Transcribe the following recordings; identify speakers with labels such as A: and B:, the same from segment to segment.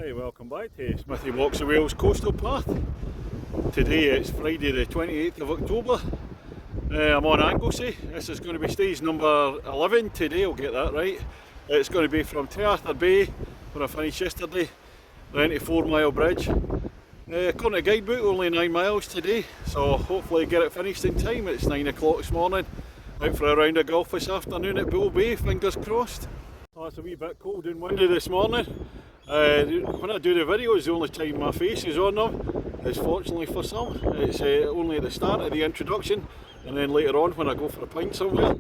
A: Hi, welcome back to Smithy Walks the Wales Coastal Path. Today it's Friday the 28th of October. I'm on Anglesey. This is going to be stage number 11 today, I'll get that right. It's going to be from Trearddur Bay, where I finished yesterday, down to 4 Mile Bridge. According to guidebook, only 9 miles today, so hopefully get it finished in time. It's 9 o'clock this morning. Out for a round of golf this afternoon at Bull Bay, fingers crossed. Oh, it's a wee bit cold and windy this morning. When I do the videos, the only time my face is on them is fortunately for some. It's only at the start of the introduction, and then later on when I go for a pint somewhere.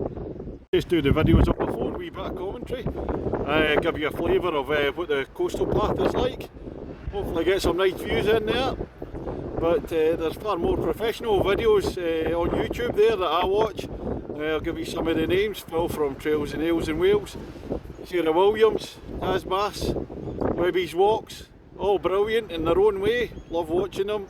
A: Just do the videos on my phone, wee bit of commentary, give you a flavour of what the coastal path is like. Hopefully get some nice views in there. But there's far more professional videos on YouTube there that I watch. I'll give you some of the names. Phil from Trails and Ales in Wales, Sarah Williams, Taz Bass, Webby's Walks, all brilliant in their own way, love watching them.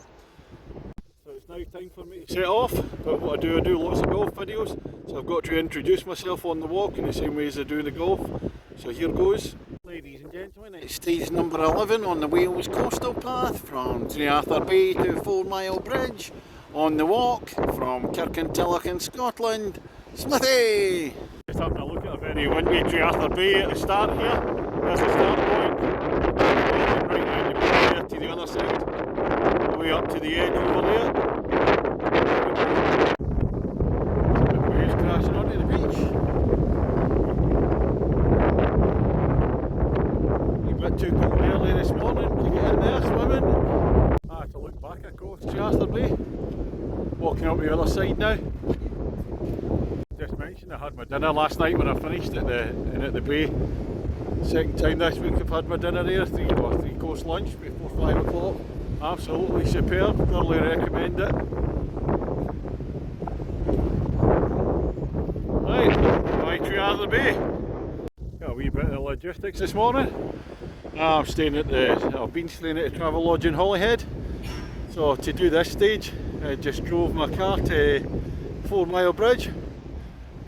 A: So it's now time for me to set off, but what I do lots of golf videos, so I've got to introduce myself on the walk in the same way as I do the golf. So here goes. Ladies and gentlemen, it's stage number 11 on the Wales Coastal Path from Trearddur Bay to 4 Mile Bridge, on the walk from Kirkintilloch in Scotland, Smithy! Just having a look at a very windy Trearddur Bay at the start here. There's the start point. Right round the bay there to the other side, all the way up to the edge over there. The waves crashing onto the beach. A bit too cold early this morning to get in there swimming. I had to look back across Trearddur Bay. Walking up the other side now. Just mentioned I had my dinner last night when I finished at the bay. Second time this week I've had my dinner there, three course lunch before 5 o'clock. Absolutely superb, thoroughly recommend it. Right, by Trearddur Bay. Got a wee bit of logistics this morning. I've been staying at the Travel Lodge in Holyhead. So to do this stage, I just drove my car to 4 Mile Bridge. A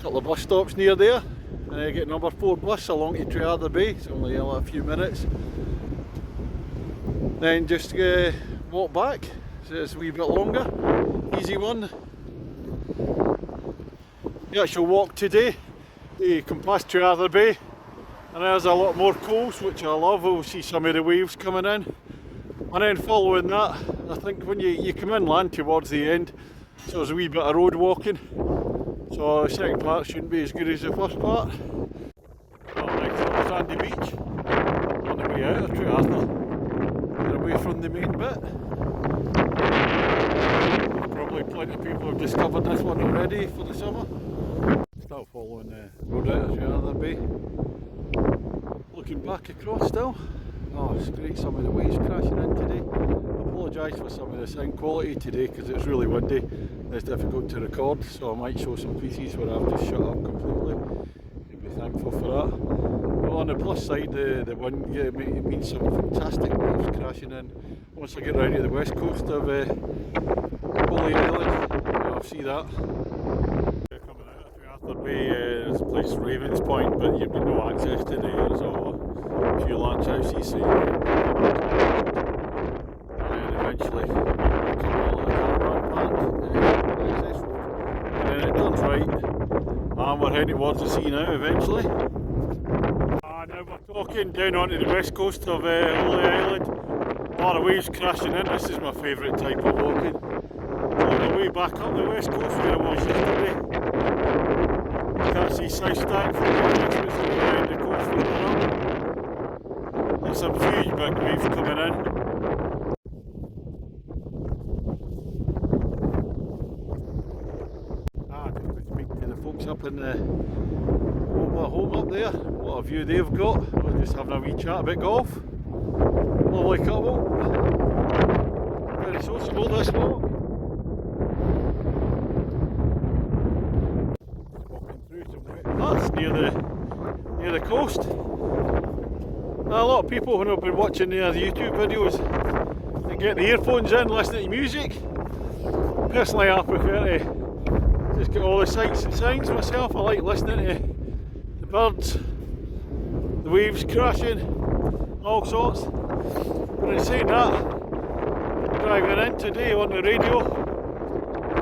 A: couple of bus stops near there. And I get number 4 bus along to Trearddur Bay, it's only a few minutes. Then just walk back, so it's a wee bit longer, easy one. The actual walk today, you come past Trearddur Bay, and there's a lot more coast, which I love. We'll see some of the waves coming in. And then following that, I think when you come inland towards the end, so there's a wee bit of road walking. So the second part shouldn't be as good as the first part. Oh, nice little sandy beach on the way out of Trearddur. Get away from the main bit. Probably plenty of people have discovered this one already for the summer. Still following the road out of Trearddur Bay. Looking back across still. Oh, it's great, some of the waves crashing in today. I apologise for some of the sound quality today because it's really windy. It's difficult to record, so I might show some pieces where I've just shut up completely. You'll be thankful for that. But on the plus side, the wind means some fantastic waves crashing in. Once I get round to the west coast of Holy Island, I'll see that. Coming out of Trearddur Bay, there's a place Ravens Point, but you've got no access to there. There's a few large houses, so and eventually and then it turns right, and we're heading towards the sea now eventually. Now we're talking down onto the west coast of Holy Island. A lot of waves crashing in. This is my favourite type of walking. On the way back up the west coast where I was yesterday. You can't see South Stack from here, which was around the coast further up. There's some huge big waves coming in. Up in the home up there, what a view they've got. We're just having a wee chat about golf. Lovely couple. Very sociable this walk. Walking through some wet parts near the coast. Now, a lot of people when I've been watching the YouTube videos, they get the earphones in, listening to music. Personally, I prefer to just get all the sights and sounds myself. I like listening to the birds, the waves crashing, all sorts. But in saying that, driving in today on the radio,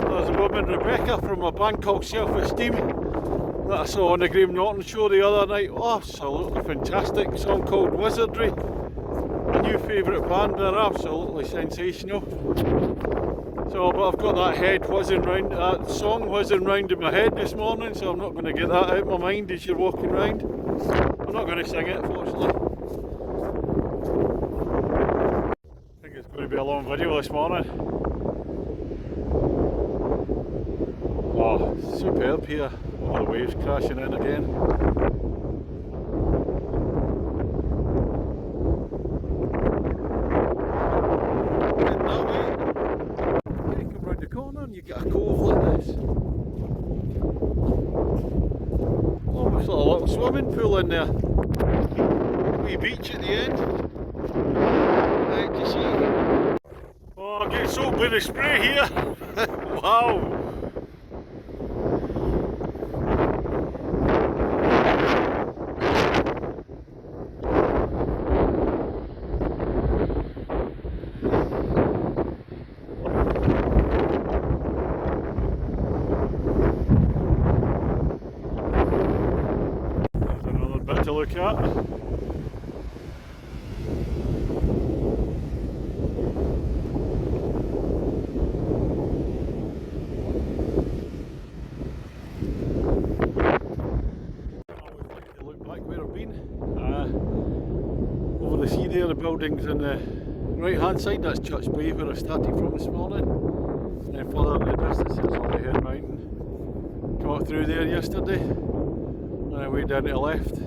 A: there's a woman, Rebecca, from a band called Self-Esteem that I saw on the Graham Norton show the other night. Oh, absolutely fantastic. A song called Wizardry. A new favourite band, they're absolutely sensational. So, but I've got that song whizzing round in my head this morning, so I'm not going to get that out of my mind as you're walking round. I'm not going to sing it, fortunately. I think it's going to be a long video this morning. Oh, superb here. All the waves crashing in again. And that way, you come round the corner and you get a cove like this. Almost like a little swimming pool in there. Wee beach at the end. Out to sea. Oh, I'm getting soaked with the spray here. Wow. To look at. Look back where I've been. Over the sea there, the buildings on the right hand side, that's Church Bay where I started from this morning. And then further in the distance there's Holyhead Mountain. Come up through there yesterday. And then way down to the left.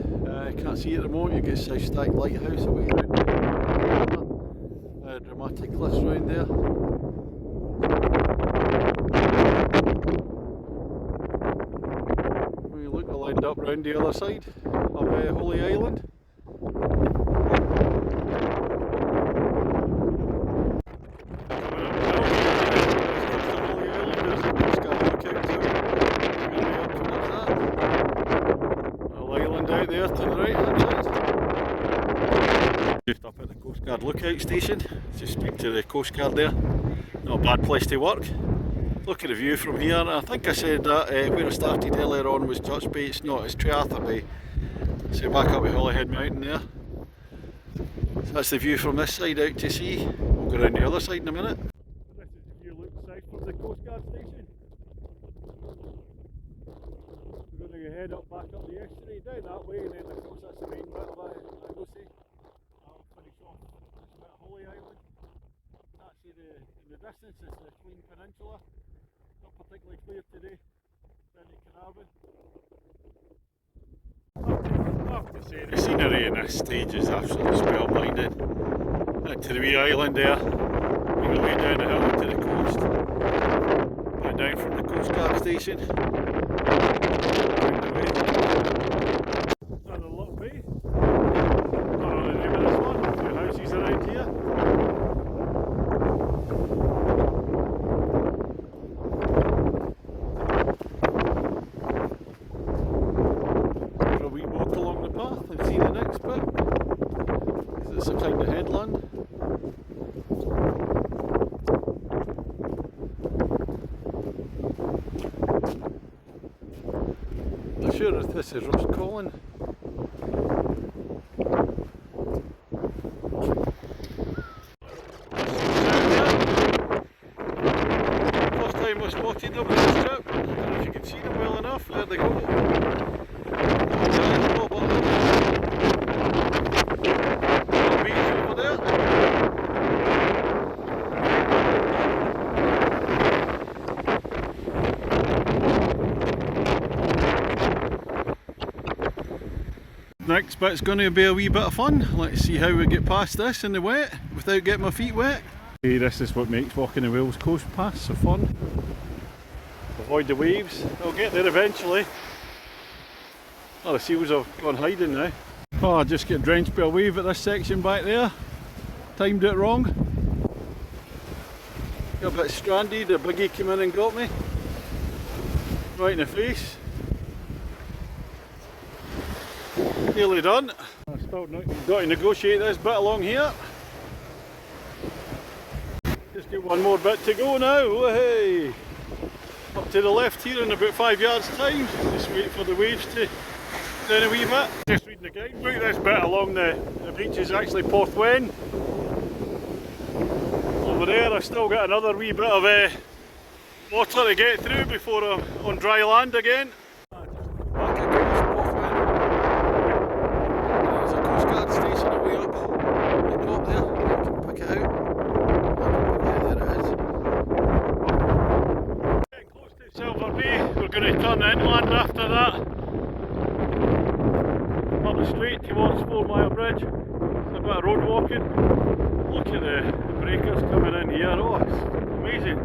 A: Can't see it at the moment, you get South Stack Lighthouse away around there. Dramatic cliffs round there. We look, I'll end up round the other side of Holy Island. Out there to the right hand side. Just up at the Coast Guard lookout station. Just speak to the Coast Guard there. Not a bad place to work. Look at the view from here. I think I said that where I started earlier on was Church Bay. It's not, it's Trearddur Bay. So back up at Holyhead Mountain there. So that's the view from this side out to sea. We'll go around the other side in a minute. This is the view looking south from the Coast Guard station. We're going to head up back up the estuary, down that way, and then of course that's the main bit of Anglesey. I'll finish off this bit of Holy Island. That's in the distance, it's the Clean Peninsula. Not particularly clear today. Then at Carnarvon. I have to say, the scenery in this stage is absolutely spellbinding. Out to the wee island there, making our way down the hill to the coast. Back down from the Coast Guard station. Another little bay. Don't know the name of this one. A few houses around here. For a wee walk along the path and see the next bit. Because it's a kind of headland. I'm sure if this is Roscommon. First time I spotted them on this trip. I don't know if you can see them well enough. There they go. Beach over there. Next bit's going to be a wee bit of fun. Let's see how we get past this in the wet without getting my feet wet. Hey, this is what makes walking the Wales Coast Pass so fun. Avoid the waves. I'll get there eventually. Oh, the seals have gone hiding now. Oh, I just get drenched by a wave at this section back there. Timed it wrong. Got a bit stranded, a biggie came in and got me. Right in the face. Nearly done. I've still got to negotiate this bit along here. One more bit to go now, hey! Up to the left here in about 5 yards time. Just wait for the waves to down a wee bit. Just reading the guidebook, this bit along the beach is actually Porthwen. Over there I still got another wee bit of water to get through before I'm on dry land again. Back across Porthwen. There's a Coast Guard station away up the top there. You can pick it out. There it is. Getting close to Silver Bay. We're going to turn inland after that. Up the straight towards 4 Mile Bridge. It's a bit of road walking. Look at the breakers coming in here. Oh, it's amazing.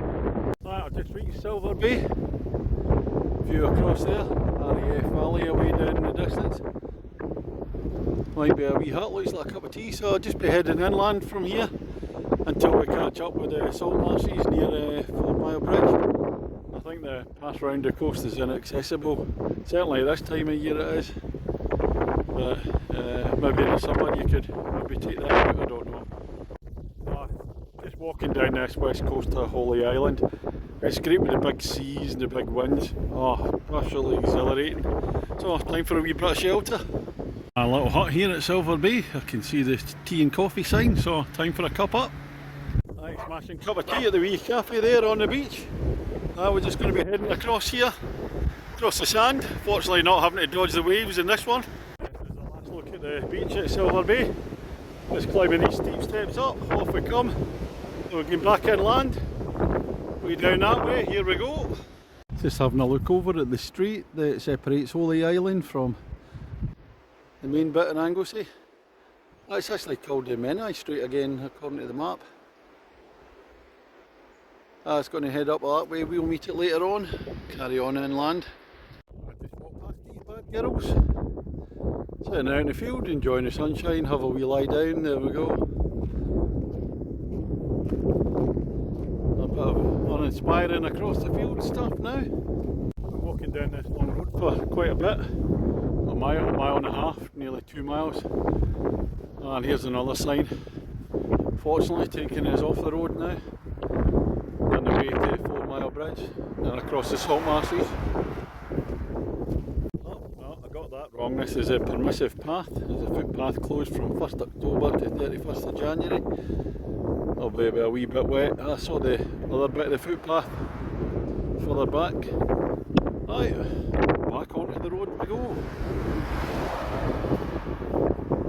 A: Right, I've just reached Silver Bay. View across there. RAF Valley away down in the distance. Might be a wee hut, looks like a cup of tea, so I'll just be heading inland from here until we catch up with the salt marshes near 4 Mile Bridge. I think the pass round the coast is inaccessible. Certainly this time of year it is. But maybe in the summer you could maybe take that out, I don't know. Just walking down this west coast of Holy Island. It's great with the big seas and the big winds. Oh, absolutely exhilarating. So time for a wee bit of shelter. A little hut here at Silver Bay. I can see the tea and coffee sign, so time for a cup up. Nice smashing cup of tea at the wee cafe there on the beach. We're just going to be heading across here, across the sand. Fortunately not having to dodge the waves in this one. This is the last look at the beach at Silver Bay. Just climbing these steep steps up, off we come. We're going back inland. Way down that way, here we go. Just having a look over at the street that separates Holy Island from the main bit in Anglesey. It's actually called the Menai Street again, according to the map. It's going to head up that way, we'll meet it later on. Carry on inland. I just walk past these bad girls. Sitting out in the field, enjoying the sunshine, have a wee lie down, there we go. A bit of uninspiring across the field stuff now. I'm walking down this long road for quite a bit. A mile and a half, nearly 2 miles. And here's another sign. Fortunately taking us off the road now. On the way to 4 Mile Bridge and across the salt marshes. Oh, no, I got that wrong. This is a permissive path. There's a footpath closed from 1st October to 31st of January. It'll be a wee bit wet. I saw the other bit of the footpath further back. Right, back onto the road we go.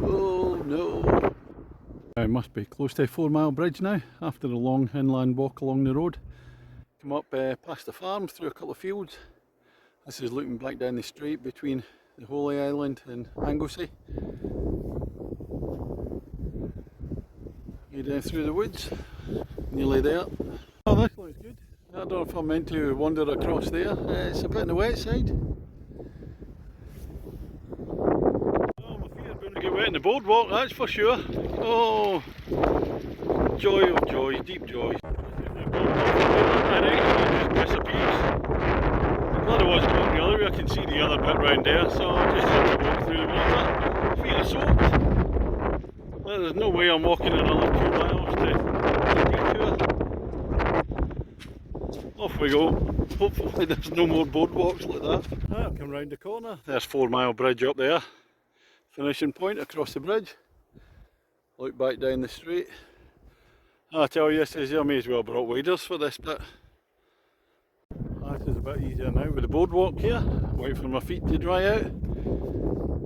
A: Oh no. I must be close to 4 Mile Bridge now, after a long inland walk along the road. Come up past the farm, through a couple of fields. This is looking back down the street between the Holy Island and Anglesey. Go down through the woods, nearly there. Oh, this looks good. I don't know if I'm meant to wander across there. It's a bit on the wet side. Oh, my feet are going to get wet in the boardwalk, that's for sure. Oh, joy of joy, deep joy. Direction just disappears. I'm glad I wasn't going the other way. I can see the other bit round there, so I just had to walk through the water. Feet are soaked. There's no way I'm walking another 2 miles to get to it. Off we go. Hopefully there's no more boardwalks like that. I'll come round the corner. There's 4 Mile Bridge up there. Finishing point across the bridge. Look back down the street. I tell you, this is, I may as well have brought waders for this bit. This is a bit easier now with the boardwalk here. Wait for my feet to dry out.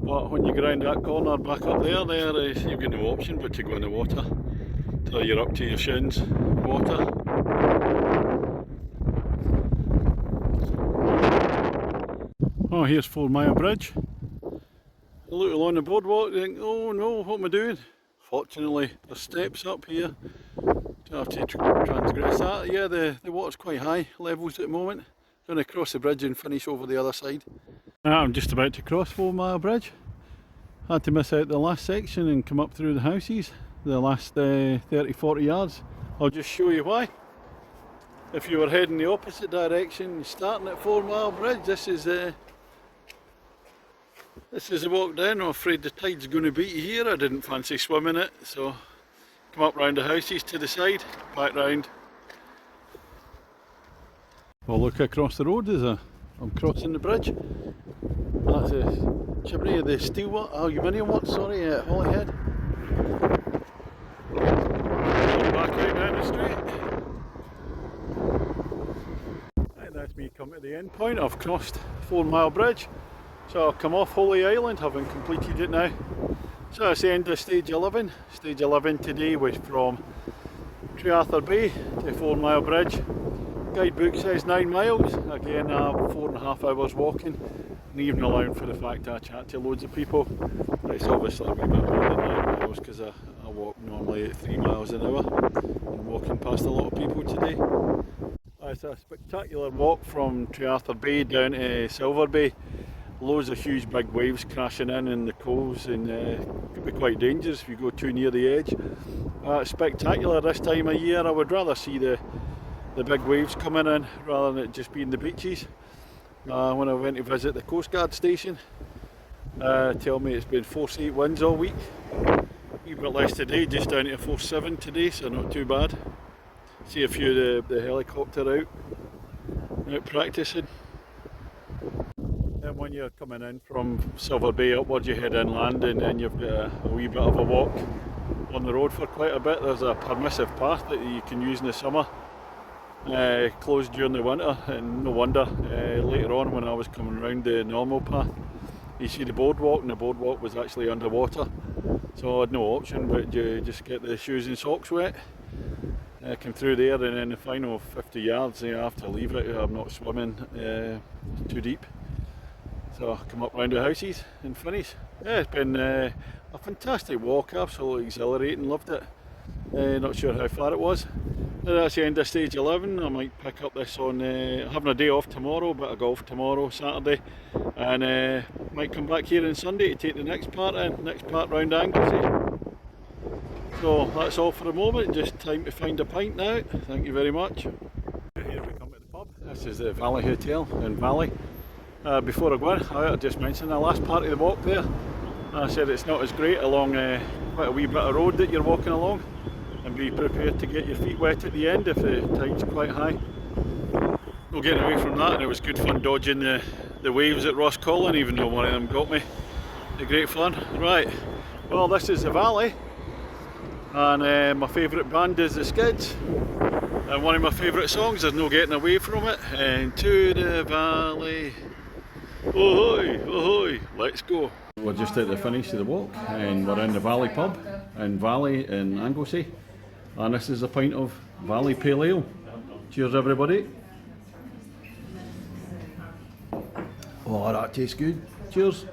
A: But when you get round that corner back up there is, you've got no option but to go in the water. Till you're up to your shins in water. Oh, here's 4 Mile Bridge. You look along the boardwalk and think, oh no, what am I doing? Fortunately, there's steps up here. Don't have to transgress that. Yeah, the water's quite high levels at the moment. Going to cross the bridge and finish over the other side. I'm just about to cross 4 Mile Bridge. Had to miss out the last section and come up through the houses. The last 30-40 yards. I'll just show you why. If you were heading the opposite direction, starting at 4 Mile Bridge, this is the walk down. I'm afraid the tide's going to beat you here. I didn't fancy swimming it, so come up round the houses to the side, back round, Well, look across the road, I'm crossing the bridge. That's the chimney of the steelwork, aluminium works, sorry, at Holyhead. Back out down the street. And that's me come to the end point. I've crossed 4 Mile Bridge. So I've come off Holy Island, having completed it now. So that's the end of stage 11. Stage 11 today was from Trearddur Bay to 4 Mile Bridge. Guidebook says 9 miles. Again, 4.5 hours walking. And even allowing for the fact that I chat to loads of people, it's obviously a wee bit more than 9 miles because I walk normally at 3 miles an hour. I'm walking past a lot of people today. It's a spectacular walk from Trearddur Bay down to Silver Bay. Loads of huge big waves crashing in the coves, and could be quite dangerous if you go too near the edge. It's spectacular this time of year. I would rather see the big waves coming in rather than it just being the beaches. When I went to visit the Coast Guard station, tell me it's been force 8 winds all week. A wee bit less today, just down to force 7 today, so not too bad. See a few of the helicopter out practicing. Then when you're coming in from Silver Bay upwards, you head inland, and then you've got a wee bit of a walk on the road for quite a bit. There's a permissive path that you can use in the summer, closed during the winter, and no wonder later on when I was coming around the normal path, you see the boardwalk, and the boardwalk was actually underwater, so I had no option but you just get the shoes and socks wet. Come through there, and then the final 50 yards I have to leave it. I'm not swimming too deep, so I come up round the houses and finish. Yeah, it's been a fantastic walk, absolutely exhilarating, loved it. Not sure how far it was. That's the end of stage 11. I might pick up this on having a day off tomorrow, bit of golf tomorrow, Saturday, and might come back here on Sunday to take the next part round Anglesey. So that's all for the moment, just time to find a pint now. Thank you very much. Here we come to the pub. This is the Valley Hotel in Valley. Before I go in, I just mentioned the last part of the walk there. I said it's not as great along quite a wee bit of road that you're walking along, and be prepared to get your feet wet at the end if the tide's quite high. No getting away from that, and it was good fun dodging the waves at Roscollon, even though one of them got me. Great fun. Right, well, this is the Valley. And my favourite band is the Skids, and one of my favourite songs, there's no getting away from it. Into the valley, ahoy, ahoy, let's go. We're just at the finish of the walk, and we're in the Valley pub in Valley in Anglesey, and this is a pint of Valley Pale Ale. Cheers everybody. Oh, that tastes good. Cheers.